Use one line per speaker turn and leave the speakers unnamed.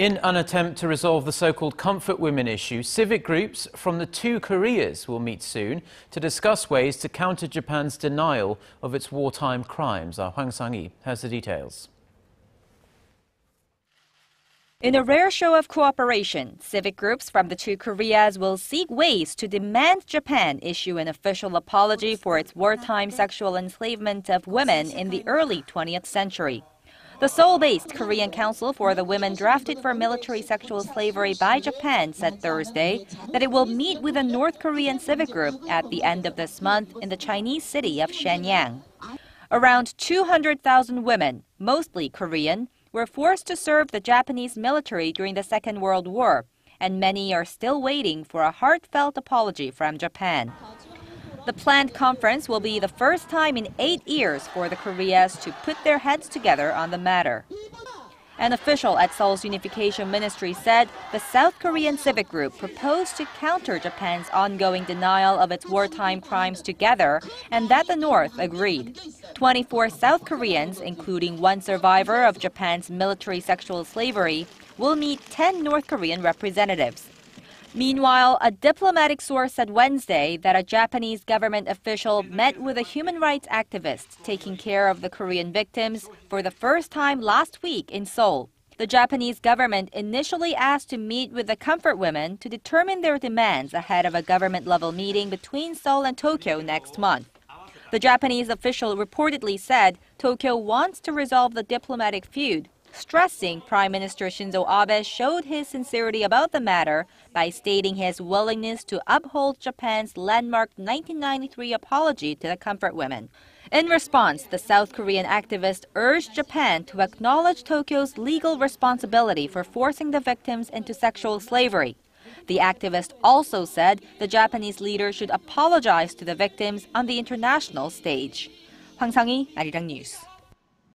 In an attempt to resolve the so-called comfort women issue, civic groups from the two Koreas will meet soon to discuss ways to counter Japan's denial of its wartime crimes. Our Hwang Sung-hee has the details.
In a rare show of cooperation, civic groups from the two Koreas will seek ways to demand Japan issue an official apology for its wartime sexual enslavement of women in the early 20th century. The Seoul-based Korean Council for the Women drafted for military sexual slavery by Japan said Thursday that it will meet with a North Korean civic group at the end of this month in the Chinese city of Shenyang. Around 200,000 women, mostly Korean, were forced to serve the Japanese military during the Second World War, and many are still waiting for a heartfelt apology from Japan. The planned conference will be the first time in 8 years for the Koreas to put their heads together on the matter. An official at Seoul's Unification Ministry said the South Korean civic group proposed to counter Japan's ongoing denial of its wartime crimes together, and that the North agreed. 24 South Koreans, including one survivor of Japan's military sexual slavery, will meet 10 North Korean representatives. Meanwhile, a diplomatic source said Wednesday that a Japanese government official met with a human rights activist taking care of the Korean victims for the first time last week in Seoul. The Japanese government initially asked to meet with the comfort women to determine their demands ahead of a government-level meeting between Seoul and Tokyo next month. The Japanese official reportedly said Tokyo wants to resolve the diplomatic feud, stressing Prime Minister Shinzo Abe showed his sincerity about the matter by stating his willingness to uphold Japan's landmark 1993 apology to the comfort women. In response, the South Korean activist urged Japan to acknowledge Tokyo's legal responsibility for forcing the victims into sexual slavery. The activist also said the Japanese leader should apologize to the victims on the international stage. Hwang Sung-hee, Arirang News.